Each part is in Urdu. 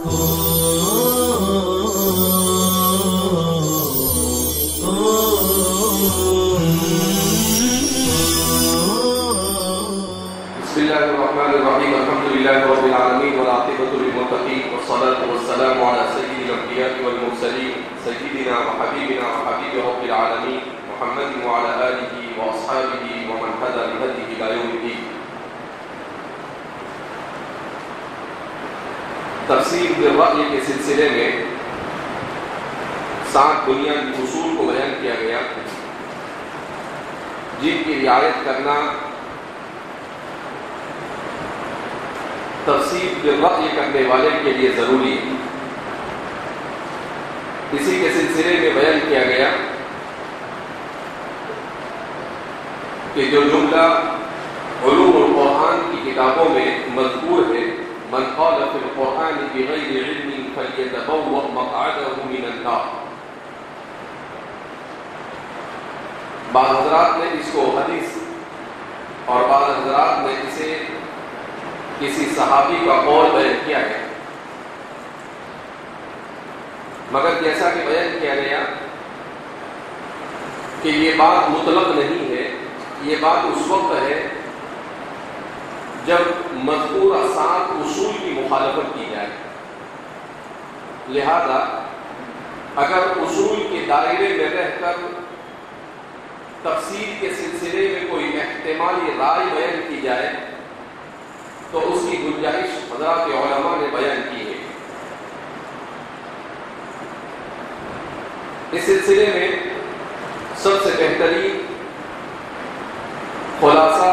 Bismillahirrahmanirrahim. Alhamdulillahi rabbil alamin wal aqibatu lil muttaqin wassalatu wassalamu ala sayyidil anbiya'i wal mursalin sayyidina wa habibina wa habibi rabbil alamin Muhammadin wa ala alihi wa ashabihi wa man hada bi hadihi ila yawmiddin. تفسیر بالرأی کے سلسلے میں 7 بنیادی اصول کو بیان کیا گیا جن کی رعایت کرنا تفسیر بالرأی کرنے والے کے لیے ضروری ہے. اسی کے سلسلے میں بیان کیا گیا کہ جو جملہ علوم القرآن کی کتابوں میں مذکور ہے من قال فی القرآن بغیر علم فلیتبوأ مقعدہ من النار. بعض حضرات نے اس کو حدیث اور بعض حضرات نے اسے کسی صحابی کا قول بیان کیا ہے، مگر جیسا کہ بیان کیا گیا کہ یہ بات مطلق نہیں ہے، یہ بات اس وقت ہے جب مذکورہ 7 اصول کی مخالفت کی جائے. لہذا اگر اصول کے دائرے میں رہ کر تفسیر کے سلسلے میں کوئی احتمالی رائے بیان کی جائے تو اس کی گنجائش حضرات علماء نے بیان کی ہے. اس سلسلے میں سب سے بہترین خلاصہ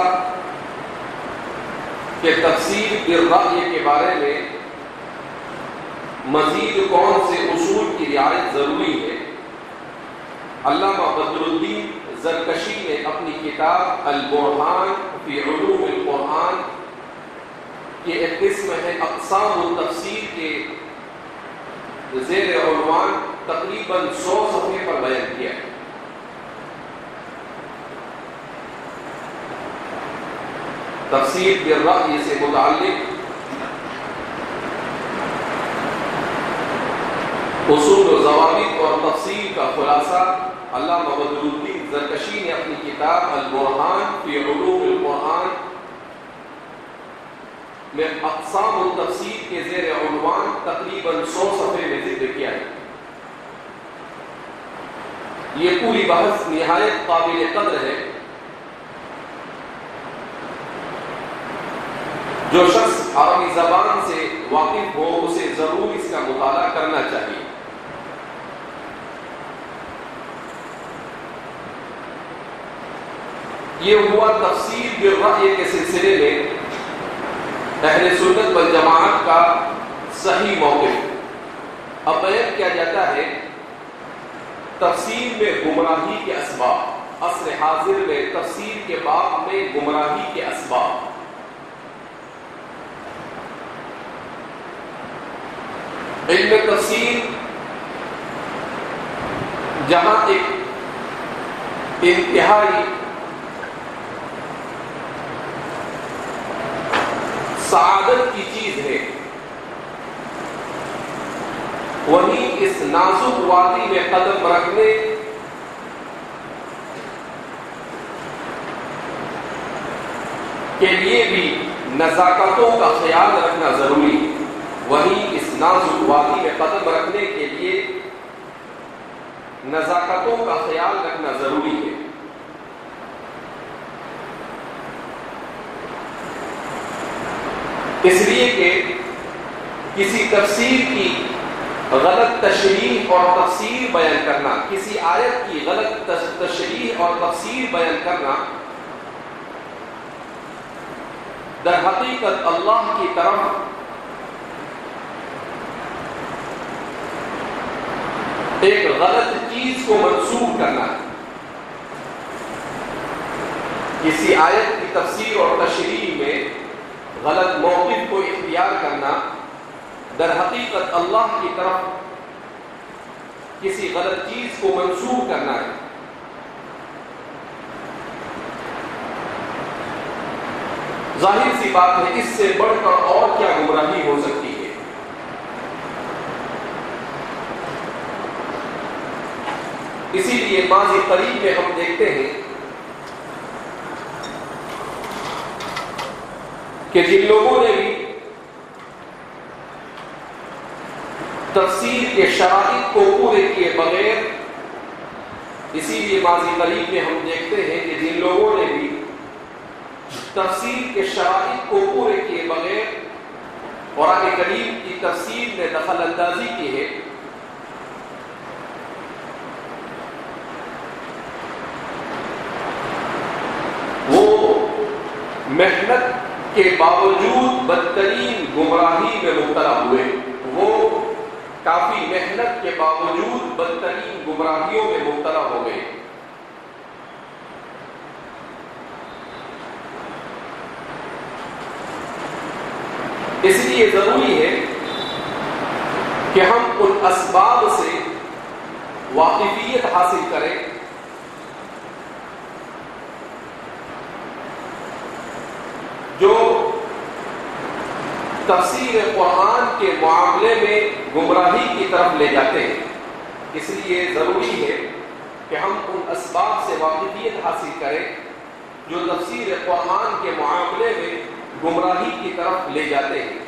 کہ تفسیر بالرأی کے بارے میں مزید کون سے اصول کی رعایت ضروری ہے، علامہ بدر الدین زرکشی نے اپنی کتاب البرہان فی علوم القرآن کہ ایک قسم ہے اقسام التفسیر کے زیر عنوان تقریباً 100 صفحے پر بیان کیا ہے. تفسیر بالرأی سے متعلق اصول و ضوابط اور تفسیر کا خلاصہ علامہ بدر الدین زرکشی نے اپنی کتاب البرہان فی علوم القرآن میں اقسام التفسیر کے زیر عنوان تقریباً 100 صفحے میں ذکر کیا ہے. یہ پوری بحث نہایت قابل قدر ہے. جو شخص عربی زبان سے واقف ہو اسے ضرور اس کا مطالعہ کرنا چاہیے. یہ ہوا تفسیر بالرأی کے سلسلے میں اہل سنت والجماعت کا صحیح موقف. اب بیان کیا جاتا ہے تفسیر میں گمراہی کے اسباب. عصر حاضر میں تفسیر کے باب میں گمراہی کے اسباب. علم تفسیر جہاں ایک انتہائی سعادت کی چیز ہے، وہیں اس نازک وادی میں قدم رکھنے کے لیے بھی نزاکتوں کا خیال رکھنا ضروری ہے. وہیں اس نازک وادی میں قدم رکھنے کے لیے نزاکتوں کا خیال رکھنا ضروری ہے. اس لیے کہ کسی تفسیر کی غلط تشریح اور تفسیر بیان کرنا، کسی آیت کی غلط تشریح اور تفسیر بیان کرنا در حقیقت اللہ کی طرف ایک غلط چیز کو منسوب کرنا ہے. کسی آیت کی تفسیر اور تشریح میں غلط موقف کو اختیار کرنا در حقیقت اللہ کی طرف کسی غلط چیز کو منسوب کرنا ہے. ظاہر سی بات ہے اس سے بڑھ کر اور کیا گمراہی ہو سکتی ہے. اسی لیے ماضی قریب میں ہم دیکھتے ہیں کہ جن لوگوں نے بھی تفسیر کے شرائط کو پورے کیے بغیر، اسی لیے ماضی قریب میں ہم دیکھتے ہیں کہ جن لوگوں نے بھی تفسیر کے شرائط کو پورے کیے بغیر قرآن کریم کی تفسیر میں دخل اندازی کی ہے، وہ محنت کے باوجود بدترین گمراہی میں مبتلا ہوئے، وہ کافی محنت کے باوجود بدترین گمراہیوں میں مبتلا ہو گئے۔ اس لیے ضروری ہے کہ ہم ان اسباب سے واقفیت حاصل کریں جو تفسیر قرآن کے معاملے میں گمراہی کی طرف لے جاتے ہیں۔ اس لیے ضروری ہے کہ ہم ان اسباب سے واقفیت حاصل کریں جو تفسیر قرآن کے معاملے میں گمراہی کی طرف لے جاتے ہیں۔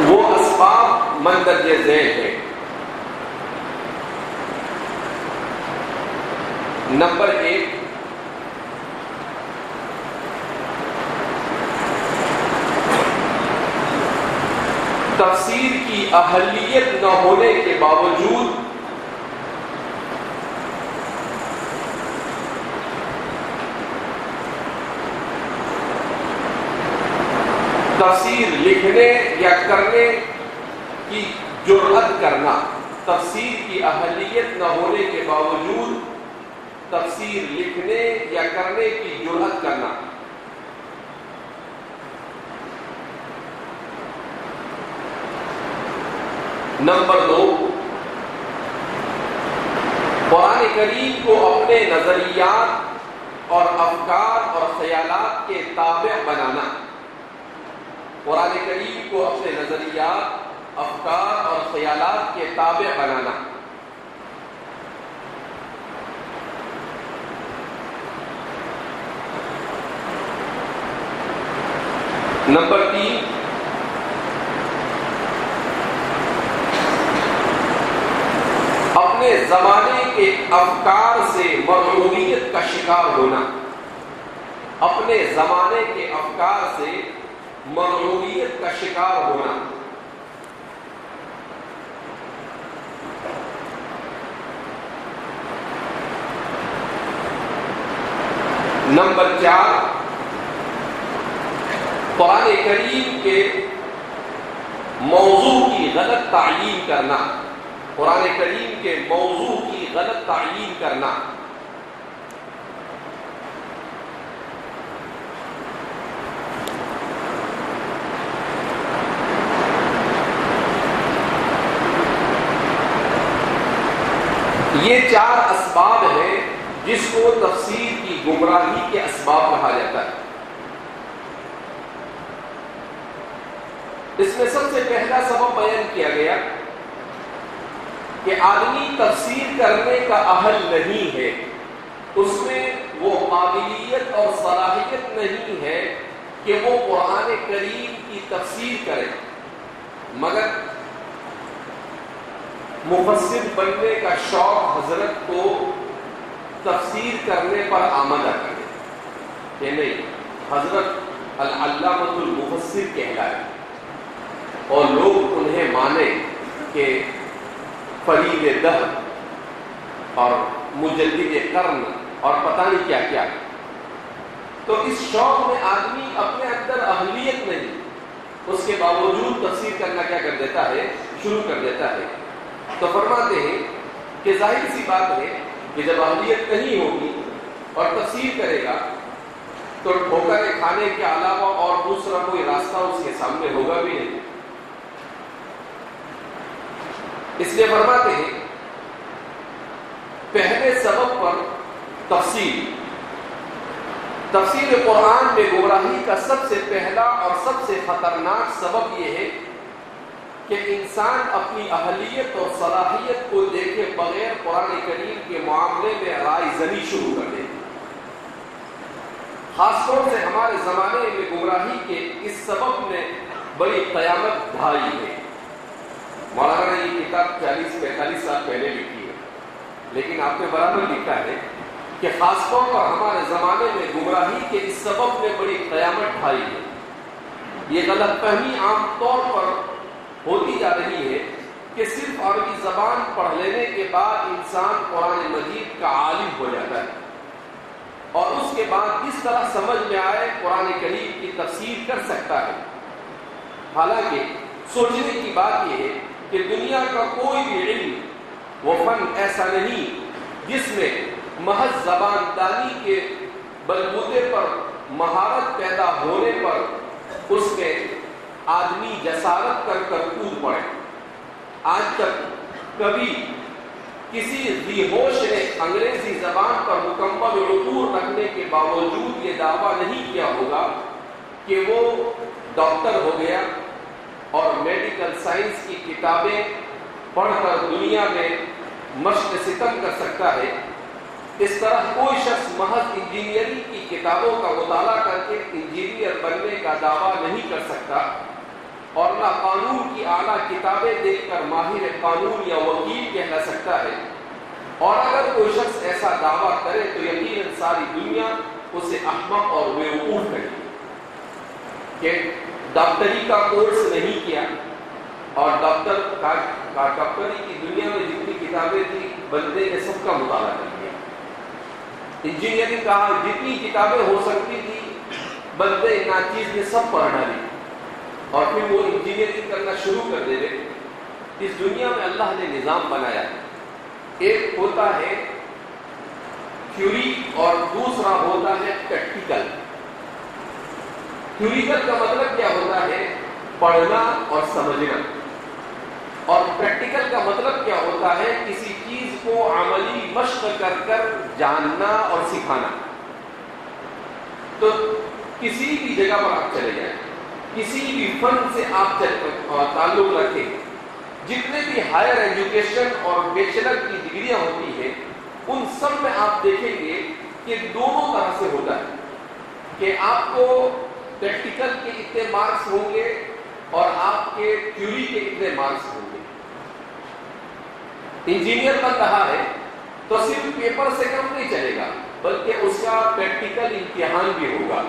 وہ اسباب مندرجہ ذیل ہے۔ نمبر 1، تفسیر کی اہلیت نہ ہونے کے باوجود تفسیر لکھنے یا کرنے کی جرأت کرنا، تفسیر کی اہلیت نہ ہونے کے باوجود تفسیر لکھنے یا کرنے کی جرأت کرنا۔ نمبر 2، قرآن کریم کو اپنے نظریات اور افکار اور خیالات کے تابع بنانا، قرآن کریم کو اپنے نظریات، افکار اور خیالات کے تابع بنانا۔ نمبر 3، اپنے زمانے کے افکار سے مرعوبیت کا شکار ہونا، اپنے زمانے کے افکار سے مرعوبیت کا شکار ہونا۔ نمبر 4، قرآن کریم کے موضوع کی غلط تعیین کرنا، قرآن کریم کے موضوع کی غلط تعیین کرنا۔ یہ 4 اسباب ہیں جس کو تفسیر کی گمراہی کے اسباب کہا جاتا ہے۔ اس میں سب سے پہلا سبب بیان کیا گیا کہ آدمی تفسیر کرنے کا اہل نہیں ہے، اس میں وہ قابلیت اور صلاحیت نہیں ہے کہ وہ قرآن کریم کی تفسیر کرے، مگر مفسر بننے کا شوق حضرت کو تفسیر کرنے پر آمادہ کرے کہ نہیں، حضرت العلامۃ المفسر کہلائے اور لوگ انہیں مانے کہ فرید دہر اور مجدد قرن اور پتہ نہیں کیا کیا۔ تو اس شوق میں آدمی اپنے اندر اہلیت نہیں، اس کے باوجود تفسیر کرنا کیا کر دیتا ہے، شروع کر دیتا ہے۔ تو فرماتے ہیں کہ ظاہر سی بات ہے کہ جب اہلیت نہیں ہوگی اور تفسیر کرے گا تو ٹھوکر کھانے کے علاوہ اور دوسرا کوئی راستہ اس کے سامنے ہوگا بھی نہیں۔ اس لیے فرماتے ہیں پہلے سبب پر تفسیر، تفسیر قرآن میں گمراہی کا سب سے پہلا اور سب سے خطرناک سبب یہ ہے کہ انسان اپنی اہلیت اور صلاحیت کو دیکھے بغیر قرآن کریم کے معاملے میں رائے زنی شروع کر دے. خاص طور سے ہمارے زمانے میں گمراہی کے اس سبب نے بڑی قیامت ڈھائی ہے. مولانا نے یہ کتاب 40-45 سال پہلے لکھی ہے، لیکن آپ نے برابر لکھا ہے کہ خاص طور پر ہمارے زمانے میں گمراہی کے اس سبب نے بڑی قیامت ڈھائی ہے. یہ غلط فہمی عام طور پر ہوتی جا رہی ہے کہ صرف عربی زبان پڑھ لینے کے بعد انسان قرآن مجید کا عالم ہو جاتا ہے اور اس کے بعد جس طرح سمجھ میں آئے قرآن کریم کی تفسیر کر سکتا ہے. حالانکہ سوچنے کی بات یہ ہے کہ دنیا کا کوئی بھی علم و فن ایسا نہیں جس میں محض زبان دانی کے بلبوتے پر مہارت پیدا ہونے پر اس میں آدمی جسارت کر کود پڑے. آج تک کبھی کسی ذی ہوش نے انگریزی زبان پر مکمل عبور رکھنے کے باوجود یہ دعویٰ نہیں کیا ہوگا کہ وہ ڈاکٹر ہو گیا اور میڈیکل سائنس کی کتابیں پڑھ کر دنیا میں مشق ستم کر سکتا ہے. اس طرح کوئی شخص محض انجینئرنگ کی کتابوں کا مطالعہ کر کے انجینئر بننے کا دعویٰ نہیں کر سکتا اور نہ قانون کی اعلیٰ کتابیں دیکھ کر ماہر قانون یا وکیل کہلا سکتا ہے. اور اگر کوئی شخص ایسا دعویٰ کرے تو یقیناً ساری دنیا اسے احمق اور بیوقوف کرے گی کہ ڈاکٹری کا کورس نہیں کیا اور ڈاکٹری کی دنیا میں جتنی کتابیں تھی بندے نے سب کا مطالعہ کر لیا. انجینئرنگ کہا جتنی کتابیں ہو سکتی تھی بندے ناچیز نے سب پڑھ ڈالی اور پھر وہ انجینئرنگ کرنا شروع کر دے رہے. اس دنیا میں اللہ نے نظام بنایا، ایک ہوتا ہے تھیوری اور دوسرا ہوتا ہے پریکٹیکل. تھیوریکل کا مطلب کیا ہوتا ہے؟ پڑھنا اور سمجھنا. اور پریکٹیکل کا مطلب کیا ہوتا ہے؟ کسی چیز کو عملی مشق کر کر جاننا اور سکھانا. تو کسی بھی جگہ پر آپ چلے جائیں، کسی بھی فن سے آپ تعلق رکھیں، جتنے بھی ہائر ایجوکیشن اور بیچلر کی ڈگریاں ہوتی ہیں ان سب میں آپ دیکھیں گے کہ دونوں طرح سے ہوتا ہے کہ آپ کو پریکٹیکل کے اتنے مارکس ہوں گے اور آپ کے تھیوری کے اتنے مارکس ہوں گے. انجینئر بن رہا ہے تو صرف پیپر سے کم نہیں چلے گا بلکہ اس کا پریکٹیکل امتحان بھی ہوگا.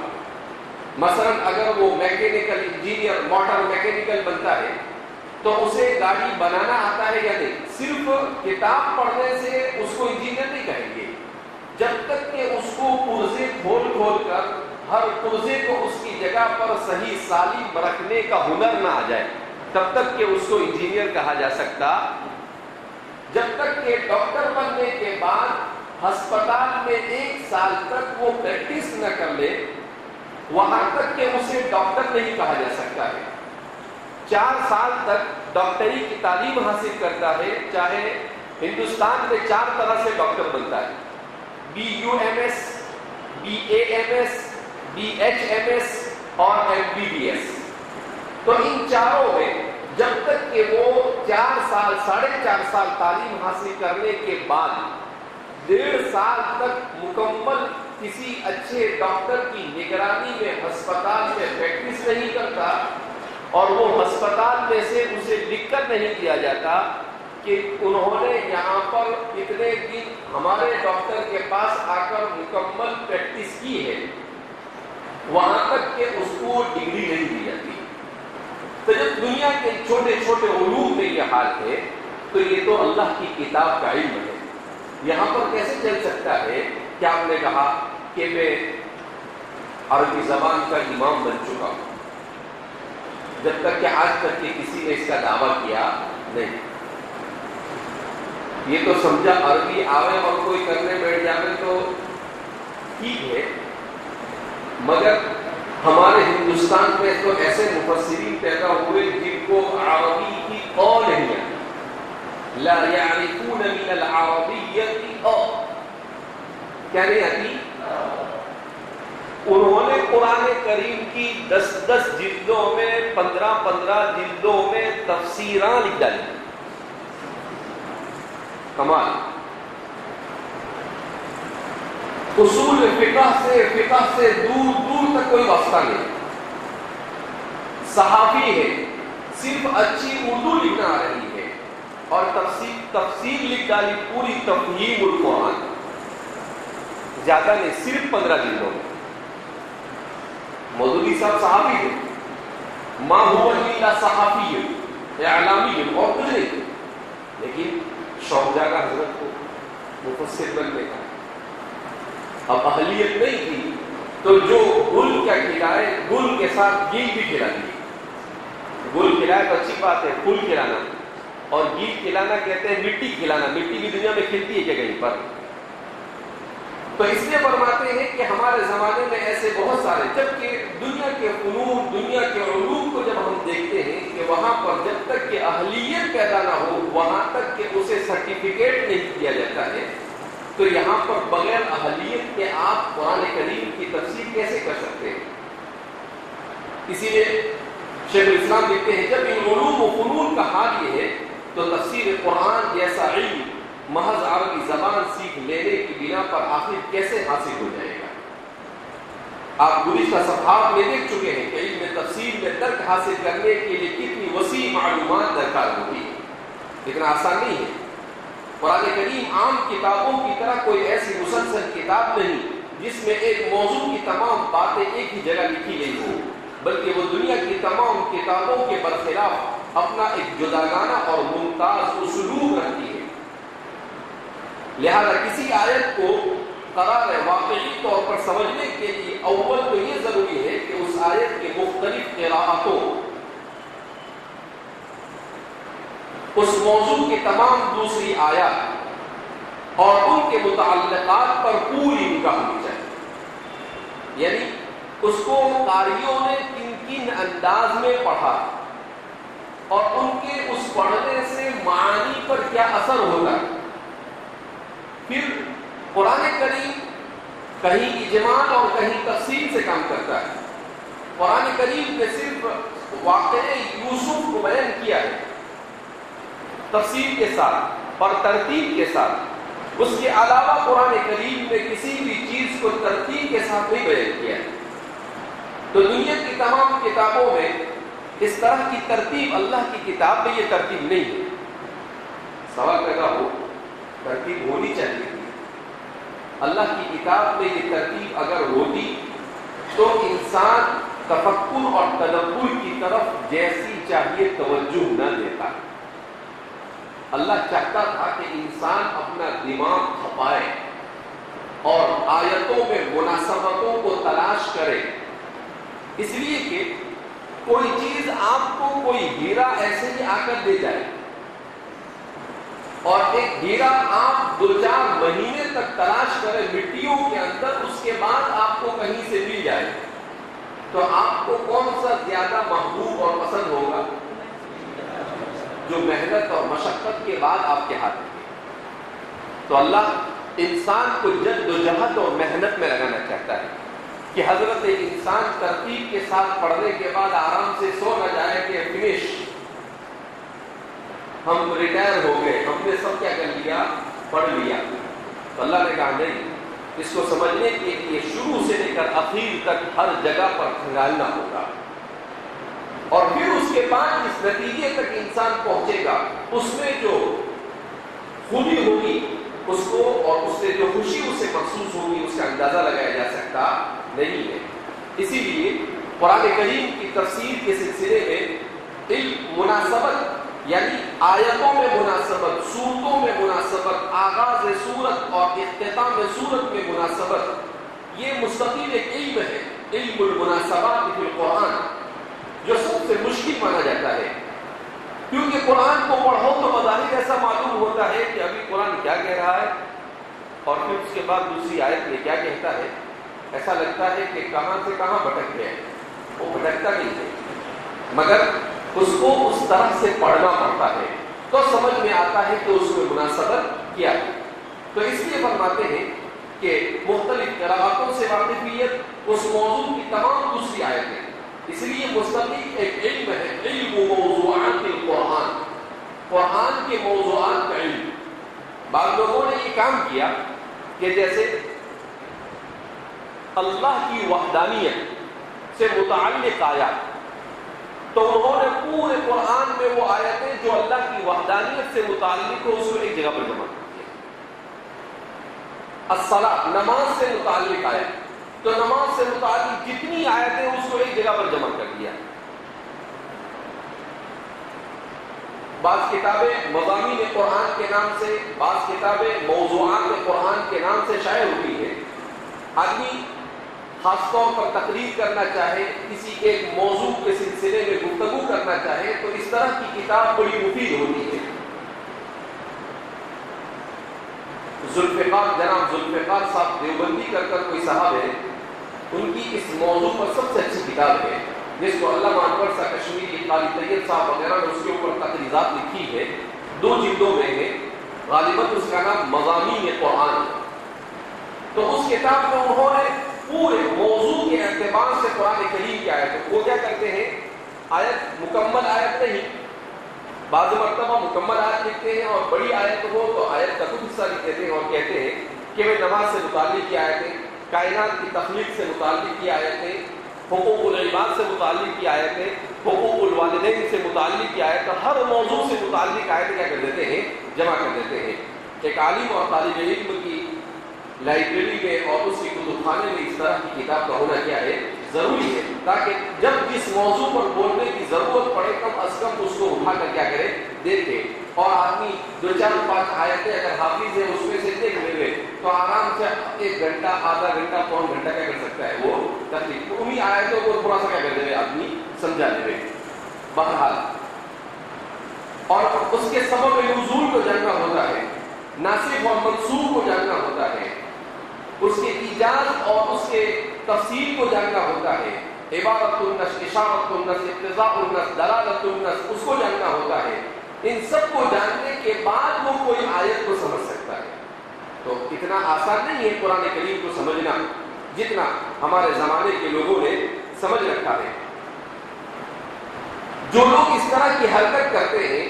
مثلا اگر وہ میکینیکل انجینئر موٹر میکینیکل بنتا ہے تو اسے گاڑی بنانا آتا ہے یا نہیں؟ صرف کتاب پڑھنے سے اس کو انجینئر نہیں کہیں گے. جب تک کہ اس کو پرزے کھول کر ہر پرزے کو اس کی جگہ پر صحیح سالم رکھنے کا ہنر نہ آ جائے تب تک کہ اس کو انجینئر کہا جا سکتا. جب تک کہ ڈاکٹر بننے کے بعد ہسپتال میں 1 سال تک وہ پریکٹس نہ کر لے وہاں تک کہ اسے ڈاکٹر نہیں کہا جا سکتا ہے. 4 سال تک ڈاکٹری کی تعلیم حاصل کرتا ہے، چاہے ہندوستان میں 4 طرح سے ڈاکٹر بنتا ہے: BUMS, BAMS, BHMS اور MBBS. تو ان چاروں میں جب تک کہ وہ 4 سال 4.5 سال تعلیم حاصل کرنے کے بعد 1.5 سال تک مکمل کسی اچھے ڈاکٹر کی نگرانی میں ہسپتال میں پریکٹس نہیں کرتا اور وہ ہسپتال میں سے اسے لکھ کر نہیں دیا جاتا کہ انہوں نے یہاں پر اتنے دن ہمارے ڈاکٹر کے پاس آ کر مکمل پریکٹس کی ہے، وہاں تک کہ اس کو ڈگری نہیں دی جاتی. تو جب دنیا کے چھوٹے چھوٹے علوم میں یہ حال ہے تو یہ تو اللہ کی کتاب کا علم ہے. یہاں پر کیسے چل سکتا ہے کہ آپ نے کہا کہ میں عربی زبان کا امام بن چکا ہوں، جب تک کہ آج تک کہ کسی نے اس کا دعویٰ کیا نہیں. یہ تو سمجھا عربی آوے اور کوئی کرنے بیٹھ جائے تو ٹھیک ہے، مگر ہمارے ہندوستان میں تو ایسے مفسرین پیدا ہوئے جن کو عربی کی قول نہیں آتی. لا يعرفون من العربیت کیا نہیں آتی؟ انہوں نے قرآن کریم کی 10 جلدوں میں 15 جلدوں میں تفسیراں لکھ ڈالی. کمال. اصول فقہ سے دور دور تک کوئی واسطہ نہیں. صحافی ہے, صرف اچھی اردو لکھنا آ رہی ہے, اور تفسیر لکھ ڈالی پوری تفہیم القرآن. زیادہ نہیں, صرف 15 جلدوں میں. مودودی صاحب صحافی ہے, ما هو الا صحافی اعلامی, اور کچھ نہیں, لیکن شوق جاگا حضرت کو مفسر بننے کا. اب اہلیت نہیں تھی تو جو گل کیا کھلائے, گل کے ساتھ گیل بھی کھلا دی. گل کھلائے تو اچھی بات ہے, پھول کھلانا, اور گیل کھلانا کہتے ہیں مٹی کھلانا. مٹی بھی دنیا میں کھلتی ہے کیا کہیں پر؟ تو اس لیے فرماتے ہیں کہ ہمارے زمانے میں ایسے بہت سارے, جبکہ دنیا کے فنون, دنیا کے علوم کو جب ہم دیکھتے ہیں کہ وہاں پر جب تک کہ اہلیت پیدا نہ ہو, وہاں تک کہ اسے سرٹیفکیٹ نہیں دیا جاتا ہے, تو یہاں پر بغیر اہلیت کے آپ قرآن کریم کی تفسیر کیسے کر سکتے ہیں؟ اسی لیے شیخ الاسلام لکھتے ہیں جب ان علوم و فنون کا حال یہ ہے تو تفسیر قرآن جیسا علم محض عربی زبان سیکھ لینے کی بنا پر آخر کیسے حاصل ہو جائے گا؟ آپ گزشتہ صفحات میں دیکھ چکے ہیں کہ علم تفسیر میں درک حاصل کرنے کے لیے کتنی وسیع معلومات درکار ہوتی ہے, لیکن آسان نہیں ہے. قرآن کریم عام کتابوں کی طرح کوئی ایسی مسلسل کتاب نہیں جس میں ایک موضوع کی تمام باتیں ایک ہی جگہ لکھی گئی ہو, بلکہ وہ دنیا کی تمام کتابوں کے برخلاف اپنا ایک جداگانہ اور ممتاز اسلوب رکھتی ہے. لہذا کسی آیت کو قرار واقعی طور پر سمجھنے کے لیے اول تو یہ ضروری ہے کہ اس آیت کے مختلف قراءتوں, اس موضوع کی تمام دوسری آیات اور ان کے متعلقات پر پوری نگاہ ہونی چاہیے. یعنی اس کو قاریوں نے کن کن انداز میں پڑھا اور ان کے اس پڑھنے سے معانی پر کیا اثر ہوتا ہے. پھر قرآن کریم کہیں اجمال اور کہیں تفصیل سے کام کرتا ہے. قرآن کریم نے صرف واقعہ یوسف کو بیان کیا ہے تفصیل کے ساتھ اور ترتیب کے ساتھ. اس کے علاوہ قرآن کریم نے کسی بھی چیز کو ترتیب کے ساتھ نہیں بیان کیا ہے. تو دنیا کی تمام کتابوں میں اس طرح کی ترتیب, اللہ کی کتاب میں یہ ترتیب نہیں ہے. سوال پیدا ہو, ترتیب ہونی چاہیے تھی. اللہ کی کتاب میں یہ ترتیب اگر ہوتی تو انسان تفکر اور تدبر کی طرف جیسی چاہیے توجہ نہ دیتا. اللہ چاہتا تھا کہ انسان اپنا دماغ کھپائے اور آیتوں میں مناسبتوں کو تلاش کرے, اس لیے کہ کوئی چیز آپ کو کوئی ہیرا ایسے ہی آ کر دے جائے اور ایک ہیرا آپ 2-4 مہینے تک تلاش کریں مٹیوں کے اندر, اس کے بعد آپ کو کہیں سے مل جائے, تو آپ کو کون سا زیادہ محبوب اور پسند ہوگا؟ جو محنت اور مشقت کے بعد آپ کے ہاتھ میں. تو اللہ انسان کو جد و جہد اور محنت میں لگانا چاہتا ہے کہ حضرت انسان ترتیب کے ساتھ پڑھنے کے بعد آرام سے سو نہ جائے کہ فنش, ہم ریٹائر ہو گئے, ہم نے سب کیا کر لیا, پڑھ لیا. تو اللہ نے کہا نہیں, اس کو سمجھنے کے لیے شروع سے لے کر اخیر تک ہر جگہ پر کھنگالنا ہوگا, اور پھر اس کے بعد اس نتیجے تک انسان پہنچے گا. اس میں جو خوبی ہوگی اس کو اور اس سے جو خوشی اسے محسوس ہوگی اس کا اندازہ لگایا جا سکتا نہیں ہے. اسی لیے قرآن کریم کی تفسیر کے سلسلے میں علم مناسبت, یعنی آیتوں میں مناسبت, سورتوں میں مناسبت, آغاز سورت اور اختتام سورت میں مناسبت, یہ مستقل ایک علم ہے, علم المناسبات فی القرآن, جو سب سے مشکل مانا جاتا ہے. کیونکہ قرآن کو پڑھو تو بظاہر ایسا معلوم ہوتا ہے کہ ابھی قرآن کیا کہہ رہا ہے اور پھر اس کے بعد دوسری آیت میں کیا کہتا ہے. ایسا لگتا ہے کہ کہاں سے کہاں بھٹک گئے, وہ بھٹکتا نہیں ہے, مگر اس کو اس طرح سے پڑھنا پڑتا ہے تو سمجھ میں آتا ہے کہ اس میں مناسبت کیا ہے. تو اس لیے فرماتے ہیں کہ مختلف قراءتوں سے واقفیت, اس موضوع کی تمام دوسری آیتیں. اس لیے مستقل ایک علم ہے، علم موضوعات القرآن، قرآن کے موضوعات کا علم. بعض لوگوں نے یہ کام کیا کہ جیسے اللہ کی وحدانیت سے متعلق آیات، تو انہوں نے پورے قرآن میں وہ آیتیں جو اللہ کی وحدانیت سے متعلق ہو اس کو ایک جگہ پر جمع کر دیا. الصلاۃ، نماز سے متعلق آیت، تو نماز سے متعلق جتنی آیتیں اس کو ایک جگہ پر جمع کر دیا. بعض کتابیں مضامین قرآن کے نام سے، بعض کتابیں موضوعات قرآن کے نام سے شائع ہوتی ہیں. آدمی خاص طور پر تقریر کرنا چاہے، کسی ایک موضوع کے سلسلے میں گفتگو کرنا چاہے تو اس طرح کی کتاب بڑی مفید ہوتی ہے. ذوالفقار، جناب ذوالفقار صاحب دیوبندی کر کوئی صاحب ہے، ان کی اس موضوع پر سب سے اچھی کتاب ہے جس کو علامہ انور شاہ کشمیری، قاری طیب صاحب وغیرہ نے اس کے اوپر تقریرات لکھی ہے. 2 جلدوں میں ہے، غالباً اس کا نام مضامین قرآن ہے. تو اس کتاب میں انہوں نے پورے موضوع کے اعتبار سے قرآن کریم کی آیت، وہ کیا کرتے ہیں، آیت مکمل آیت نہیں، بعض مرتبہ مکمل آیت لکھتے ہیں اور بڑی آیت ہو تو آیت کا کچھ حصہ لکھ دیتے ہیں اور کہتے ہیں کہ وہ نماز سے متعلق کی آیتیں، کائنات کی تخلیق سے متعلق کی آیتیں، حقوق العباد سے متعلق کی آیتیں، حقوق الوالدین سے متعلق کی آیتیں، ہر موضوع سے متعلق آیتیں کیا کر دیتے ہیں، جمع کر دیتے ہیں. ایک عالم اور طالب علم کی لائبریری میں اور اس کی کتب خانے میں اس طرح کی کتاب کا ہونا کیا ہے، ضروری ہے، تاکہ جب جس موضوع پر بولنے کی ضرورت پڑے کم از کم اس کو اٹھا کر کیا کرے، دیکھے. اور آدمی 2-4-5 آیتیں اگر حافظ ہے اس میں سے دیکھ لے تو آرام سے 1 گھنٹہ، آدھا گھنٹہ، پون گھنٹہ کیا کر سکتا ہے، وہ تکلیف انہیں آیتوں کو تھوڑا سا کیا کر دے آدمی سمجھا دے. بہرحال، اور اس کے سبب نزول کو جاننا ہوتا ہے، ناسخ اور منسوخ کو جاننا ہوتا ہے، اس کے ایجاز اور اس کے تفصیل کو جاننا ہوتا ہے، عبارت النص، اشارت النص، اقتضاء النص، دلالت النص، اس کو جاننا ہوتا ہے. ان سب کو جاننے کے بعد وہ کوئی آیت کو سمجھ سکتا ہے. تو اتنا آسان نہیں ہے قرآن کریم کو سمجھنا جتنا ہمارے زمانے کے لوگوں نے سمجھ رکھا ہے. جو لوگ اس طرح کی حرکت کرتے ہیں،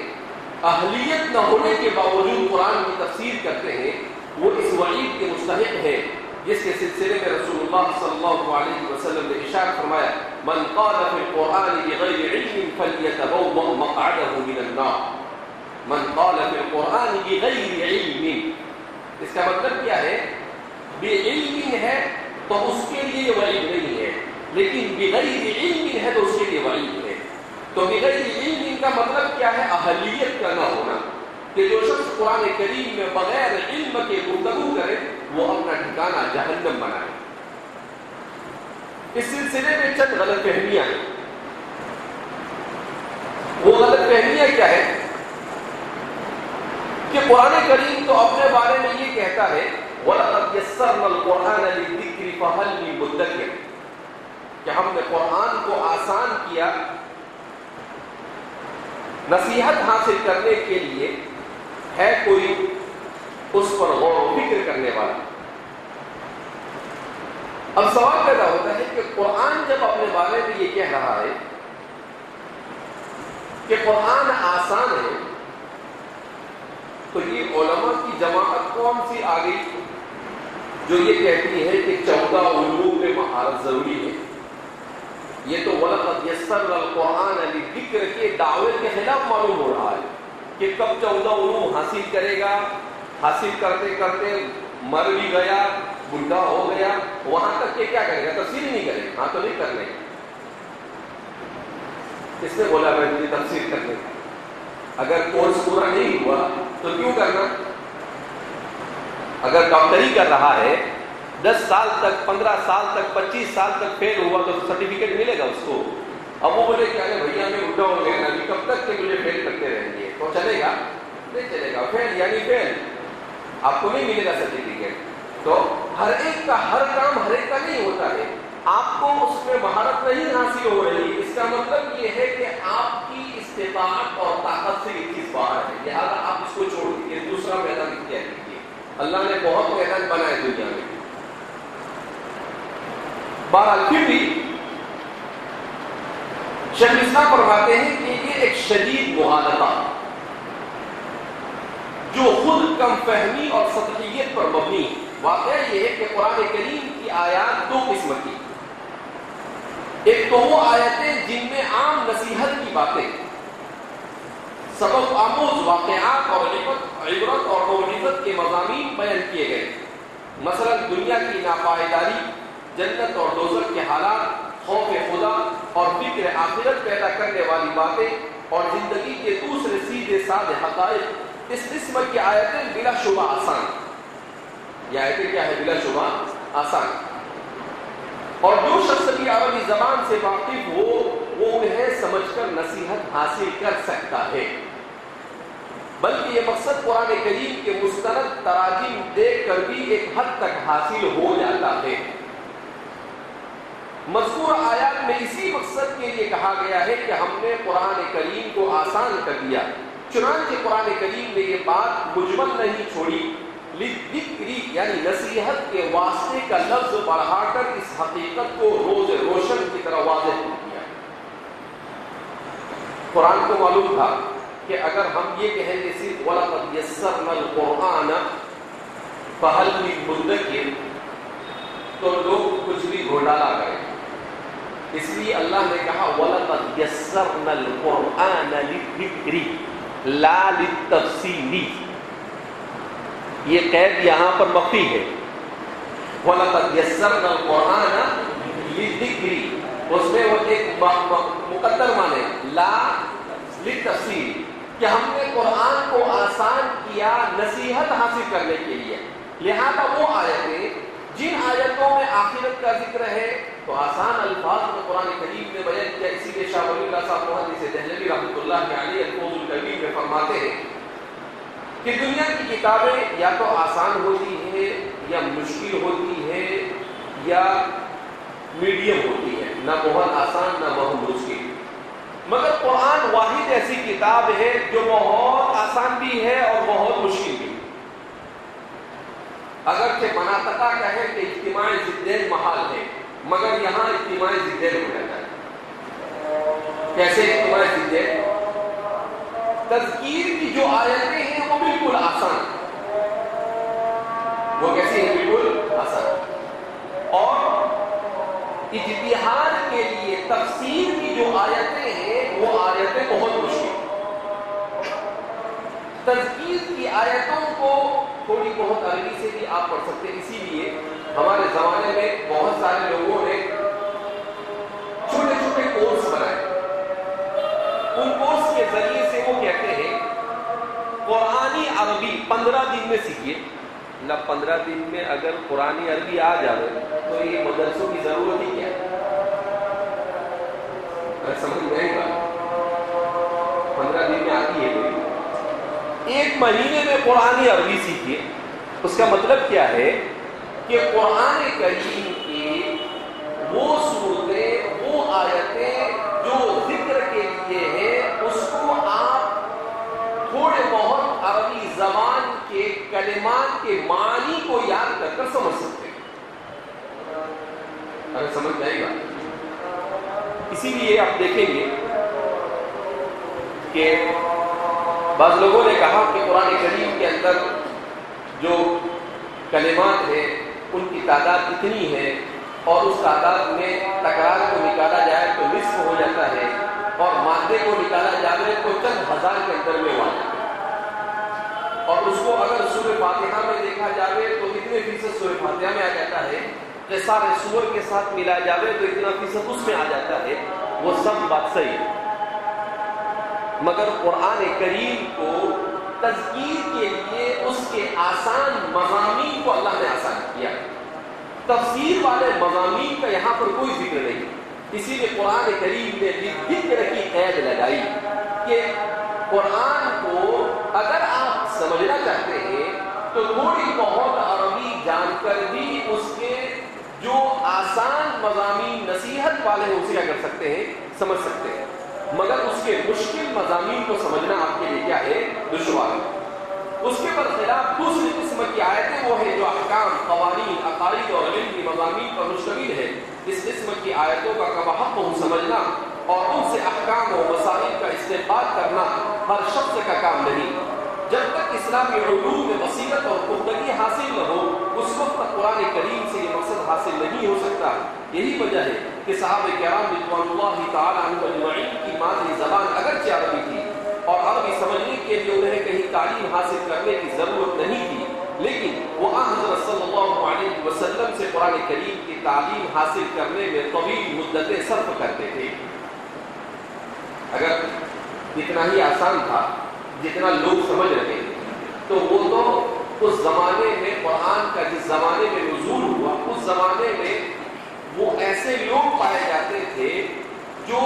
اہلیت نہ ہونے کے باوجود قرآن کی تفسیر کرتے ہیں، وہ اس وعید کے مستحق ہے جس کے سلسلے میں رسول اللہ صلی اللہ علیہ وسلم نے ارشاد فرمایا، من قال فی القرآن بغیر علم فلیتبوأ مقعدہ من النار. من قال فی القرآن بغیر علم، اس کا مطلب کیا ہے، بے علم ہے تو اس کے لیے وعید نہیں ہے، لیکن بغیر علم ہے تو اس کے لیے وعید ہے. تو بغیر علم کا مطلب کیا ہے، اہلیت کا نہ ہونا، کہ جو شخص قرآن کریم میں بغیر علم کے گفتگو کرے وہ اپنا ٹھکانہ جہنم بنائے. اس سلسلے میں چند غلط فہمیاں ہیں. وہ غلط فہمیاں کیا ہے کہ قرآن کریم تو اپنے بارے میں یہ کہتا ہے وَلَقَدْ يَسَّرْنَا الْقُرْآنَ لِلذِّكْرِ فَهَلْ مِن مُدَّكِرٍ، کہ ہم نے قرآن کو آسان کیا نصیحت حاصل کرنے کے لیے، ہے کوئی اس پر غور و فکر کرنے والا. اب سوال پیدا ہوتا ہے کہ قرآن جب اپنے بارے میں یہ کہہ رہا ہے کہ قرآن آسان ہے، تو یہ علماء کی جماعت کون سی آ گئی جو یہ کہتی ہے کہ 14 علوم میں مہارت ضروری ہے؟ یہ تو وَلَقَدْ يَسَّرْنَا الْقُرْآنَ لِلذِّكْرِ کے دعوے کے خلاف معلوم ہو رہا ہے کہ کب 14 علوم حاصل کرے گا، حاصل کرتے کرتے مر بھی گیا، بڈھا ہو گیا، وہاں تک کہ کیا کرے گا، تفسیر نہیں کرے گا. ہاں تو نہیں کرنے، کس نے بولا میں مجھے تفسیر کرنے کا؟ اگر کورس پورا نہیں ہوا تو کیوں کرنا؟ اگر ڈاکٹری کر رہا ہے 10 سال تک، 15 سال تک، 25 سال تک فیل ہوا تو سرٹیفکیٹ ملے گا اس کو. اب وہ بولے کہ ارے بھیا میں بڈھا ہو گیا، ابھی کب تک کہ مجھے فیل کرتے رہیں گے، تو چلے گا؟ نہیں چلے گا. فیل یعنی فیل، آپ کو نہیں ملے گا سرٹیفکیٹ. تو ہر ایک کا ہر کام ہر ایک کا نہیں ہوتا ہے. آپ کو اس میں مہارت نہیں حاصل ہو رہی، اس کا مطلب یہ ہے کہ آپ کی استطاعت اور طاقت سے یہ چیز باہر ہے، لہٰذا آپ اس کو چھوڑ دیجیے، دوسرا میدان اختیار کیجیے. اللہ نے بہت میدان بنائے دنیا میں. بہرحال پھر بھی شیخ الاسلام فرماتے ہیں کہ یہ ایک شدید مغالطہ جو خود کم فہمی اور سطحیت پر مبنی ہے۔ واقعہ یہ ہے کہ قرآن کریم کی آیات دو قسم کی، ایک تو وہ آیتیں جن میں عام نصیحت کی باتیں، سبق آموز واقعات اور عبرت اور موعظت کے مضامین بیان کیے گئے، مثلا دنیا کی ناپائیداری، جنت اور دوزخ کے حالات، خوف خدا اور فکر آخرت پیدا کرنے والی باتیں اور زندگی کے دوسرے سیدھے سادے حقائق، اس قسم کی آیتیں بلا شبہ آسان، یہ آیتیں کیا ہے؟ بلا شبہ آسان، اور جو شخص بھی عربی زبان سے واقف ہو وہ انہیں سمجھ کر نصیحت حاصل کر سکتا ہے، بلکہ یہ مقصد قرآن کریم کے مستند تراجم دیکھ کر بھی ایک حد تک حاصل ہو جاتا ہے۔ مذکور آیات میں اسی مقصد کے لیے کہا گیا ہے کہ ہم نے قرآن کریم کو آسان کر دیا، چنانچہ قرآن کریم نے یہ بات مجمل نہیں چھوڑی، ذکری یعنی نصیحت کے واسطے کا لفظ بڑھا کر اس حقیقت کو روز روشن کی طرح واضح کیا۔ قرآن کو معلوم تھا کہ اگر ہم یہ کہیں گے صرف وَلَقَدْ يَسَّرْنَا الْقُرْآنَ فَهَلْ مِن مُدَّكِرٍ تو لوگ کچھ بھی گھوٹالا کریں، اس لیے اللہ نے کہا وَلَقَدْ يَسَّرْنَا الْقُرْآنَ لِلذِّكْرِ لَا لِلتَّفْصِيلِ، یہ قید یہاں پر مخفی ہے، وَلَقَدْ يَسَّرْنَا الْقُرْآنَ لِلذِّكْرِ، اس میں وہ ایک مقدر مانے لا للتفصیل، کہ ہم نے قرآن کو آسان کیا نصیحت حاصل کرنے کے لیے، لہذا وہ آیتیں جن آیتوں میں آخرت کا ذکر ہے تو آسان الفاظ میں قرآن کریم نے بیان کیا۔ اسی لیے شاہ ولی اللہ صاحب محدث دہلوی رحمۃ اللہ علیہ الفوز الکبیر میں فرماتے ہیں کہ دنیا کی کتابیں یا تو آسان ہوتی ہے یا مشکل ہوتی ہے یا میڈیم ہوتی ہے، نہ بہت آسان نہ بہت مشکل، مگر قرآن واحد ایسی کتاب ہے جو بہت آسان بھی ہے اور بہت مشکل بھی۔ اگرچہ مناطقہ کہے کہ اجتماع ضدین محال ہے، مگر یہاں اجتماع ضدین ہو جاتا ہے۔ کیسے اجتماع ضدین؟ تذکیر کی جو آیتیں ہیں وہ بالکل آسان، وہ کیسی ہیں؟ بالکل آسان، اور اجتہاد کے لیے تفسیر کی جو آیتیں ہیں وہ آیتیں بہت مشکل۔ تذکیر کی آیتوں کو تھوڑی بہت عربی سے بھی آپ پڑھ سکتے ہیں، اسی لیے ہمارے زمانے میں بہت سارے لوگوں نے چھوٹے چھوٹے کورس بنائے، ان کورس کے ذریعے سے وہ کہتے ہیں قرآنی عربی 15 دن میں سیکھیے۔ 15 دن میں اگر قرآنی عربی آ جائے تو یہ مدرسوں کی ضرورت ہی کیا ہے؟ سمجھ میں آئے گا؟ 15 دن میں آتی ہے کوئی، 1 مہینے میں قرآنی عربی سیکھیے۔ اس کا مطلب کیا ہے کہ قرآن کریم کی وہ صورتیں، وہ آیتیں جو ذکر کے لیے ہیں، اس کو آپ تھوڑے بہت عربی زبان کے کلمات کے معنی کو یاد کر کر سمجھ سکتے ہیں۔ اگر سمجھ جائے گا، اسی لیے آپ دیکھیں گے کہ بعض لوگوں نے کہا کہ قرآن کریم کے اندر جو کلمات ہیں ان کی تعداد اتنی ہے، اور اس تعداد میں تکرار کو نکالا جائے تو نصف ہو جاتا ہے، اور مادے کو نکالا جائے تو چند ہزار کے اندر میں ہوا جاتا ہے، اور اس کو اگر سورہ فاتحہ میں دیکھا جائے تو اتنے فیصد سورہ فاتحہ میں آ جاتا ہے، کہ سارے سور کے ساتھ ملا جائے تو اتنا فیصد اس میں آ جاتا ہے۔ وہ سب بات صحیح ہے، مگر قرآن کریم کو تذکیر کے لیے اس کے آسان مضامین کو اللہ نے آسان کیا، تفسیر والے مضامین کا یہاں پر کوئی ذکر نہیں، اسی لیے قرآن کریم نے ذکر کی قید لگائی کہ قرآن کو اگر آپ سمجھنا چاہتے ہیں تو تھوڑی بہت عربی جان کر بھی اس کے جو آسان مضامین نصیحت والے ہیں اسے کیا کر سکتے ہیں؟ سمجھ سکتے ہیں، مگر اس کے مشکل مضامین کو سمجھنا آپ کے لیے کیا ہے؟ دشوار ہے۔ اس کے برخلاف دوسری قسم کی آیتیں وہ ہے جو احکام، قوانین، عقائد اور علمی مضامین پر مشتمل ہے۔ اس قسم کی آیتوں کا کمحق سمجھنا اور ان سے احکام و مسائل کا استنباط کرنا ہر شخص کا کام نہیں۔ جب تک اسلامی علوم میں بصیرت اور پختگی حاصل نہ ہو، اس وقت تک قرآن کریم سے یہ مقصد حاصل نہیں ہو سکتا۔ یہی وجہ ہے کہ صحابہ کرام رضوان اللہ تعالی عنہم اجمعین کی مادری زبان اگرچہ عربی تھی اور عربی سمجھنے کے لیے انہیں کہیں تعلیم حاصل کرنے کی ضرورت نہیں تھی، لیکن وہ حضرت صلی اللہ علیہ وسلم سے قرآن کریم کی تعلیم حاصل کرنے میں طویل مدتیں صرف کرتے تھے۔ اگر اتنا ہی آسان تھا جتنا لوگ سمجھ رہے تھے تو وہ تو اس زمانے میں قرآن کا جس زمانے میں نزول ہوا اس زمانے میں وہ ایسے لوگ پائے جاتے تھے جو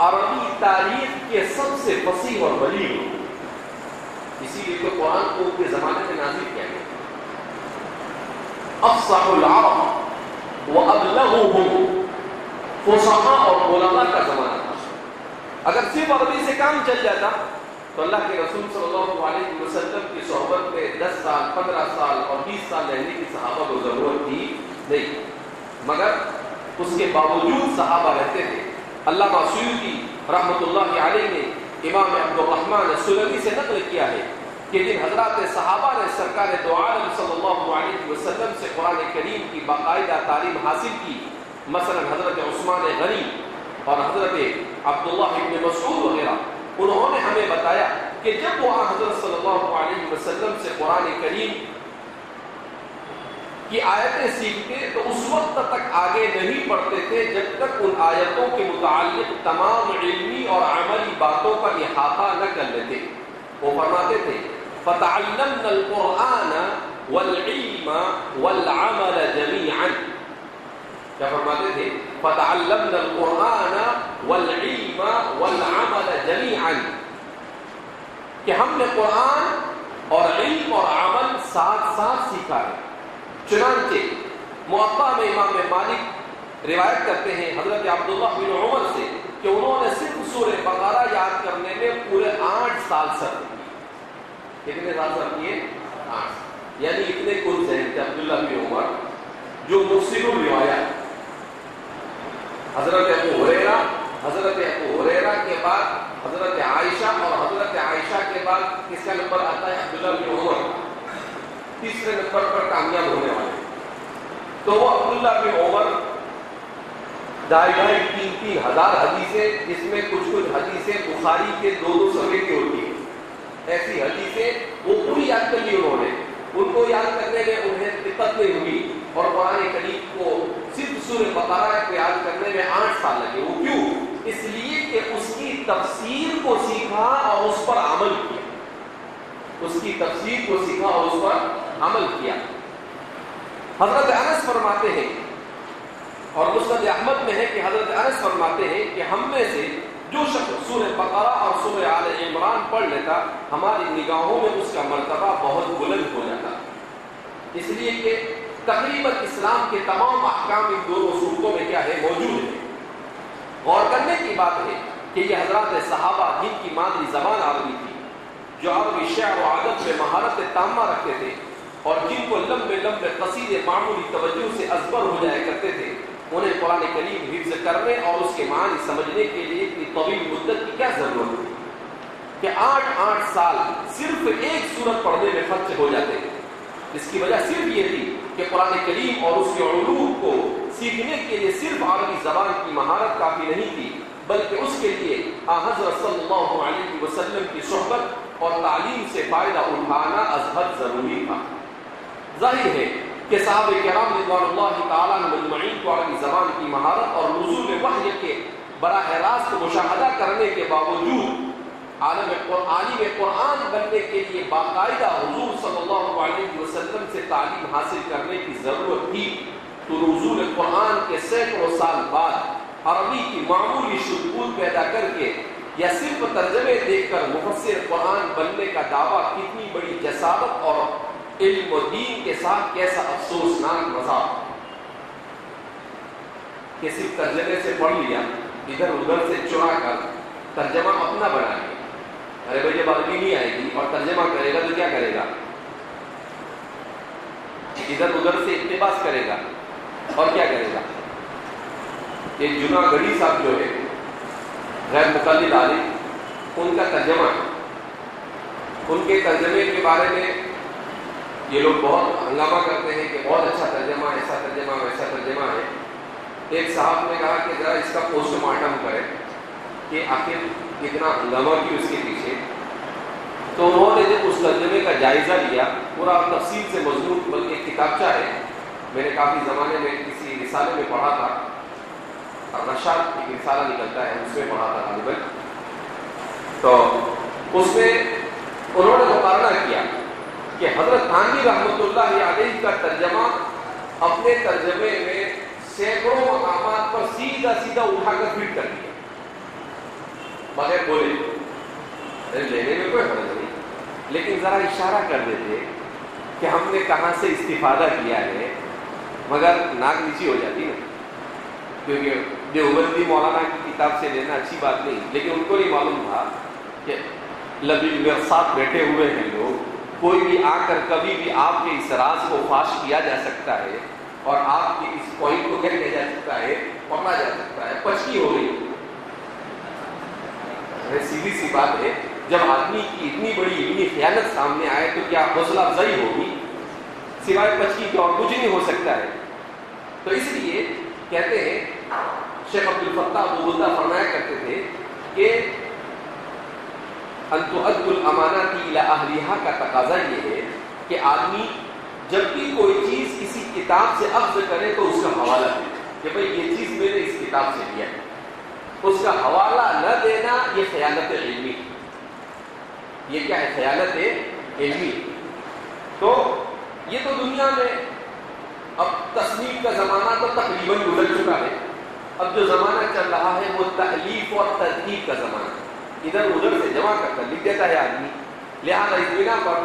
عربی تاریخ کے سب سے فصیح اور بلیغ لوگ، اسی لیے تو قرآن کو ان کے زمانے میں نازل کیا گیا۔ افصح العرب وابلغهم فصحاء اور بلغاء کا زمانہ تھا۔ اگر صرف عربی سے کام چل جاتا تو اللہ کے رسول صلی اللہ علیہ وسلم کی صحبت میں 10 سال 15 سال اور 20 سال رہنے کی صحابہ کو ضرورت تھی نہیں، مگر اس کے باوجود صحابہ رہتے تھے۔ علامہ سیوطی رحمۃ اللہ علیہ نے امام عبد الرحمن سلمی سے نقل کیا ہے کہ جن حضرات صحابہ نے سرکار دو عالم صلی اللہ علیہ وسلم سے قرآن کریم کی باقاعدہ تعلیم حاصل کی، مثلا حضرت عثمان غنی اور حضرت عبداللہ ابن مسعود وغیرہ، انہوں نے ہمیں بتایا کہ جب وہ حضرت صلی اللہ علیہ وسلم سے قرآن کریم کی آیتیں سیکھتے تو اس وقت تک آگے نہیں پڑھتے تھے جب تک ان آیتوں کے متعلق تمام علمی اور عملی باتوں کا احاطہ نہ کر لیتے۔ وہ فرماتے تھے فَتَعَلَّمْنَا الْقُرْآنَ وَالْعِلْمَ وَالْعَمَلَ جَمِيعًا، کیا فرماتے تھے؟ فَتَعَلَّمْنَا الْقُرْآنَ وَالْعِلْمَ وَالْعَمَلَ جَمِيعًا، کہ ہم نے قرآن اور علم اور عمل ساتھ ساتھ سیکھا ہے۔ چنانچہ موطا میں امام مالک روایت کرتے ہیں حضرت عبداللہ بن عمر سے کہ انہوں نے صرف سورہ بقرہ یاد کرنے میں پورے 8 سال صرف کیے۔ کتنے سال صرف کیے؟ 8، یعنی اتنے کل ذہن تھے عبداللہ بن عمر جو مکثر الروایات۔ حضرت ابو ہریرہ کے بعد حضرت عائشہ اور حضرت عائشہ کے بعد کس کا نمبر آتا ہے؟ عبداللہ بن عمر، تیسرے نمبر پر کامیاب ہونے والے۔ تو وہ عبداللہ بن عمر 2,500-3,000 ہزار حدیثیں، جس میں کچھ حدیثیں بخاری کے 2 صفحے کی ہوتی ہیں، ایسی حدیثیں وہ پوری یاد کر لی انہوں نے۔ ان کو یاد کرنے میں انہیں دقت نہیں ہوئی اور قرآن کریم کو صرف سورہ بقرہ کو یاد کرنے میں 8 سال لگے۔ وہ کیوں؟ اس لیے کہ اس کی تفسیر کو سیکھا اور اس پر عمل کیا، اس کی تفسیر کو سیکھا اور اس پر عمل کیا۔ حضرت انس فرماتے ہیں اور مسند احمد میں ہے کہ حضرت انس فرماتے ہیں کہ ہم میں سے جو شخص سورہ بقرہ اور سورہ آل عمران پڑھ لیتا ہماری نگاہوں میں اس کا مرتبہ بہت بلند ہو جاتا، اس لیے کہ تقریباً اسلام کے تمام احکام ان دونوں صورتوں میں کیا ہے؟ موجود ہے۔ غور کرنے کی بات ہے کہ یہ حضرات صحابہ جن کی مادری زبان عربی تھی، جو عربی شعر و ادب میں مہارت تامہ رکھتے تھے اور جن کو لمبے لمبے قصیدے معمولی توجہ سے ازبر ہو جایا کرتے تھے، انہیں قرآن کریم حفظ کرنے اور اس کے معنی سمجھنے کے لیے اتنی طویل مدت کی کیا ضرورت ہے کہ 8 سال صرف ایک سورت پڑھنے میں خرچ ہو جاتے ہیں۔ اس کی وجہ صرف یہ تھی کہ قرآن کریم اور اس کے علوم کو سیکھنے کے لیے صرف عربی زبان کی مہارت کافی نہیں تھی، بلکہ اس کے لیے حضرت صلی اللہ علیہ وسلم کی صحبت اور تعلیم سے فائدہ اٹھانا ازحد ضروری تھا۔ ظاہر ہے کہ صحابہ کرام رضوان اللہ تعالیٰ عنہم اجمعین کو عربی زبان کی مہارت اور نزول وحی کے براہ راست مشاہدہ کرنے کے باوجود عالم قرآن بننے کے لیے باقاعدہ حضور صلی اللہ علیہ وسلم سے تعلیم حاصل کرنے کی ضرورت تھی۔ تو نزول قرآن کے سینکڑوں سال بعد عربی کی معمولی شذوذ پیدا کر کے یا صرف ترجمے دیکھ کر مفسر قرآن بننے کا دعویٰ کتنی بڑی جسارت اور علم و دین کے ساتھ کیسا افسوسناک مذاق کہ صرف ترجمے سے پڑھ لیا، ادھر ادھر سے چرا کر ترجمہ اپنا بنا لیا۔ ارے بھائی جب عربی نہیں آئے گی اور ترجمہ کرے گا تو کیا کرے گا؟ ادھر ادھر سے اقتباس کرے گا اور کیا کرے گا؟ یہ جناگڑھی صاحب جو ہے غیر مقلد عالم، ان کا ترجمہ ہے، ان کے ترجمے کے بارے میں یہ لوگ بہت ہنگامہ کرتے ہیں کہ بہت اچھا ترجمہ، ایسا ترجمہ ویسا ترجمہ ہے۔ ایک صاحب نے کہا کہ ذرا اس کا پوسٹ مارٹم کرے کہ آخر کتنا ہنگامہ کی اس کے پیچھے۔ تو انہوں نے جب اس ترجمے کا جائزہ لیا، پورا تفصیل سے مضمون، بلکہ ایک کتابچہ ہے، میں نے کافی زمانے میں کسی رسالے میں پڑھا تھا، رشاد ایک رسالہ نکلتا ہے، اس میں پڑھا تھا غالباً۔ تو اس میں انہوں نے مقارنہ کیا کہ حضرت تھانوی رحمۃ اللہ علیہ کا ترجمہ اپنے ترجمے میں سینکڑوں مقامات پر سیدھا سیدھا اٹھا کر فٹ کر دیا بغیر بولے۔ لینے میں کوئی حرج نہیں، لیکن ذرا اشارہ کر دیتے کہ ہم نے کہاں سے استفادہ کیا ہے، مگر ناک نیچی ہو جاتی نا، کیونکہ دیوبندی مولانا کی کتاب سے لینا اچھی بات نہیں، لیکن ان کو نہیں معلوم تھا کہ لبی ساتھ بیٹھے ہوئے ہیں لوگ، کوئی بھی آ کر کبھی بھی آپ کے اس راز کو فاش کیا جا سکتا ہے اور آپ کے اس پوائنٹ کو کیا کیا جا سکتا ہے، پکڑا جا سکتا ہے، پچکی ہو گئی۔ سیدھی سی بات ہے، جب آدمی کی اتنی بڑی علمی خیانت سامنے آئے تو کیا حوصلہ افزائی ہوگی؟ سوائے پچکی کے اور کچھ نہیں ہو سکتا ہے۔ تو اس لیے کہتے ہیں، شیخ عبد الفتاح ابو غدہ فرمایا کرتے تھے کہ ان تؤد الامانات الی اہلھا کا تقاضا یہ ہے کہ آدمی جب بھی کوئی چیز کسی کتاب سے اخذ کرے تو اس کا حوالہ دے کہ بھئی یہ چیز میں نے اس کتاب سے لیا ہے۔ اس کا حوالہ نہ دینا یہ خیانت علمی، یہ کیا ہے؟ خیانت علمی۔ تو یہ تو دنیا میں اب تصنیف کا زمانہ تو تقریباً گزر چکا ہے، اب جو زمانہ چل رہا ہے وہ تألیف اور ترتیب کا زمانہ ہے۔ ادھر ادھر سے جمع کر کر لکھ دیتا ہے آدمی، لہٰذا اس بنا پر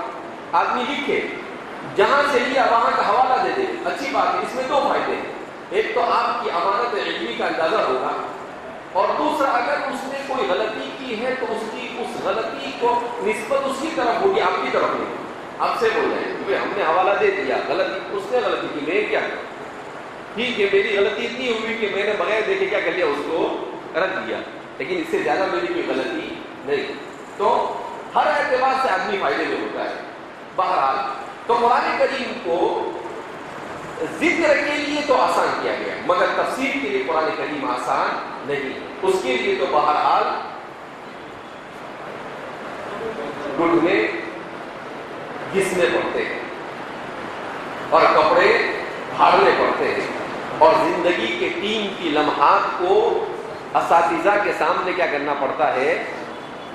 آدمی لکھے، جہاں سے لیا وہاں کا حوالہ دے دے، اچھی بات ہے۔ اس میں دو فائدے ہیں، ایک تو آپ کی امانت علمی کا اندازہ ہوگا، اور دوسرا اگر اس نے کوئی غلطی کی ہے تو اس غلطی کو نسبت اس کی طرف ہوگی، آپ کی طرف نہیں، آپ سے بول رہے ہیں کہ ہم نے حوالہ دے دیا، غلطی اس نے غلطی کی، میں کیا کروں؟ ٹھیک ہے، میری غلطی اتنی ہوئی کہ میں نے بغیر دیکھے کیا کر لیا، اس کو رکھ دیا، لیکن اس سے زیادہ میری کوئی غلطی نہیں۔ تو ہر اعتبار سے آدمی فائدے میں ہوتا ہے۔ بہرحال تو قرآن کریم کو ذکر کے لیے تو آسان کیا گیا، مگر تفسیر کے لیے قرآن کریم آسان نہیں، اس کے لیے تو بہرحال گھٹنے گھسنے پڑتے ہیں اور کپڑے پھاڑنے پڑتے ہیں، اور زندگی کے قیمتی لمحات کو اساتذہ کے سامنے کیا کرنا پڑتا ہے؟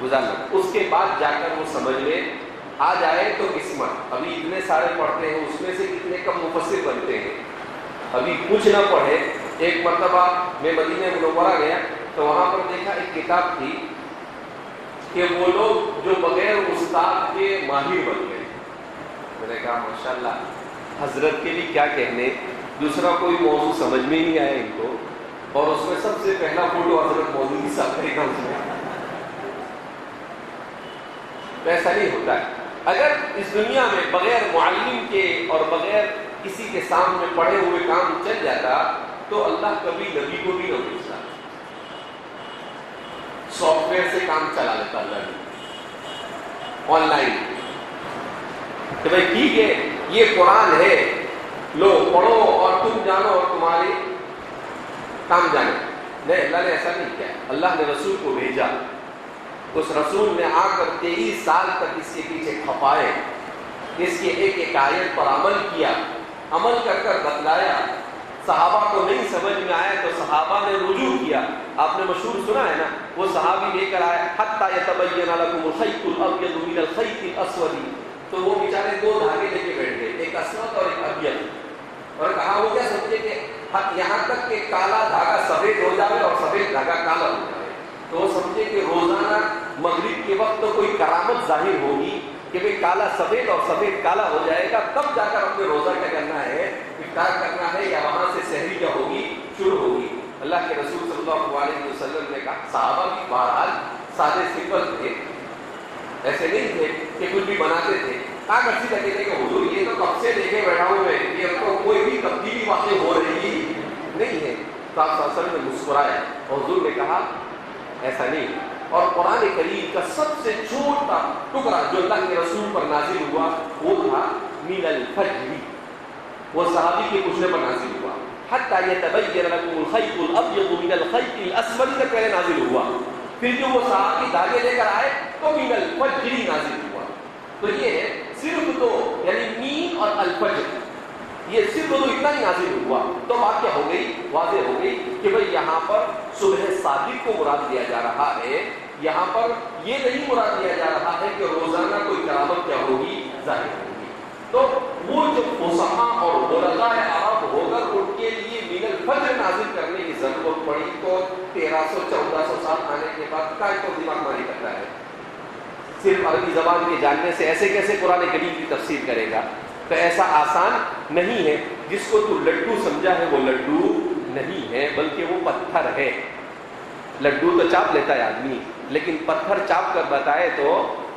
گزارنا۔ اس کے بعد جا کر وہ سمجھ میں آ جائے تو قسمت۔ ابھی اتنے سارے پڑھتے ہیں، اس میں سے کتنے کم مفسر بنتے ہیں، ابھی کچھ نہ پڑھے۔ ایک مرتبہ میں مدینہ منورہ گیا تو وہاں پر دیکھا ایک کتاب تھی کہ وہ لوگ جو بغیر استاد کے ماہر بن گئے۔ میں نے کہا ماشاءاللہ، حضرت کے لیے کیا کہنے، دوسرا کوئی موضوع سمجھ میں ہی نہیں آیا ان کو، اور اس میں سب سے پہلا فوٹو حضرت مولوی صاحب کا تھا۔ اس میں ایسا نہیں ہوتا ہے۔ اگر اس دنیا میں بغیر معلم کے اور بغیر کسی کے سامنے پڑھے ہوئے کام چل جاتا تو اللہ کبھی نبی کو بھی نہ بھیجتا، سافٹ ویئر سے کام چلا لیتا اللہ نے، آن لائن، کہ بھائی ٹھیک ہے یہ قرآن ہے، لو پڑھو اور تم جانو اور تمہارے کام جانے۔ نہیں، اللہ نے ایسا نہیں کیا۔ اللہ نے رسول کو بھیجا، اس رسول نے آ کر 23 سال تک اس کے پیچھے کھپائے، اس کے ایک ایک آیت پر عمل کیا، عمل کر کر بتلایا۔ صحابہ کو نہیں سمجھ میں آیا تو صحابہ نے رجوع کیا۔ آپ نے مشہور سنا ہے نا، وہ صحابی لے کر آئے حتی یتبین لکم الخیط الابیض من الخیط الاسود، تو وہ بیچارے دو دھاگے لے کے بیٹھ گئے، ایک اسود اور ایک ابیض، اور کہا وہ کیا سمجھے کہ یہاں تک کہ کالا دھاگا سفید ہو جائے اور سفید دھاگا کالا ہو جائے، تو وہ سمجھے کہ روزانہ مغرب کے وقت تو کوئی کرامت ظاہر ہوگی کہ بھئی کالا سفید اور سفید کالا ہو جائے گا، تب جا کر اپنے روزہ کیا کرنا ہے، افطار کرنا ہے، یا وہاں سے سحری کیا ہوگی، شروع ہوگی۔ اللہ کے رسول صلی اللہ علیہ وسلم نے کہا، صحابہ بھی بہرحال سادے سمپل تھے، ایسے نہیں تھے کہ کچھ بھی بناتے تھے کاغذ لگے تھے کہ حضور یہ تو کب سے دیکھے بیٹھا ہوں میں، یہ تو کوئی بھی تبدیلی واقع ہو رہی نہیں ہے. تو آپ صلی اللہ علیہ وسلم نے مسکرائے اور حضور نے کہا ایسا نہیں. اور قرآن کریم کا سب سے چھوٹا ٹکڑا جو اللہ کے رسول پر نازل ہوا وہ تھا من الفجر. وہ صحابی کے پوچھنے پر نازل ہوا. حتی یتبین لکم الخیط الابیض من الخیط الاسود سے پہلے نازل ہوا. پھر جو وہ صحابی دھاگے لے کر آئے تو من الفجر نازل ہوا. تو یہ صرف تو یعنی مین اور الفجر یہ صرف تو اتنا ہی نازل ہوا. تو بات کیا ہو گئی؟ واضح ہو گئی کہ بھئی یہاں پر صبح صادق کو مراد دیا جا رہا ہے. یہاں پر یہ نہیں مراد دیا جا رہا ہے کہ روزانہ کوئی کرامت کیا ہوگی ظاہر ہوگی. تو وہ جو فصحاء اور بلغاء عرب ہو کر ان کے لیے من الفجر نازل کرنے کی ضرورت پڑی تو 1300-1400 سال آنے کے بعد کا تو دماغ ماری کرتا ہے. صرف عربی زبان کے جاننے سے ایسے کیسے قرآن کریم کی تفسیر کرے گا؟ تو ایسا آسان نہیں ہے. جس کو تو لڈو سمجھا ہے وہ لڈو نہیں ہے بلکہ وہ پتھر ہے. لڈو تو چاپ لیتا ہے آدمی لیکن پتھر چاپ کر بتائے تو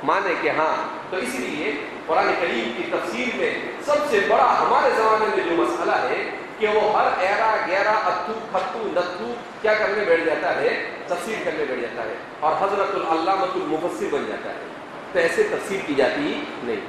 مانے کہ ہاں. تو اس لیے قرآن کریم کی تفسیر میں سب سے بڑا ہمارے زمانے میں جو مسئلہ ہے کہ وہ ہر ایرا گیرا اتھو کھتو نتھو کیا کرنے بیٹھ جاتا ہے؟ تفسیر کرنے بیٹھ جاتا ہے اور حضرت العلامۃ المفسر بن جاتا ہے. تو ایسے تفسیر کی جاتی نہیں.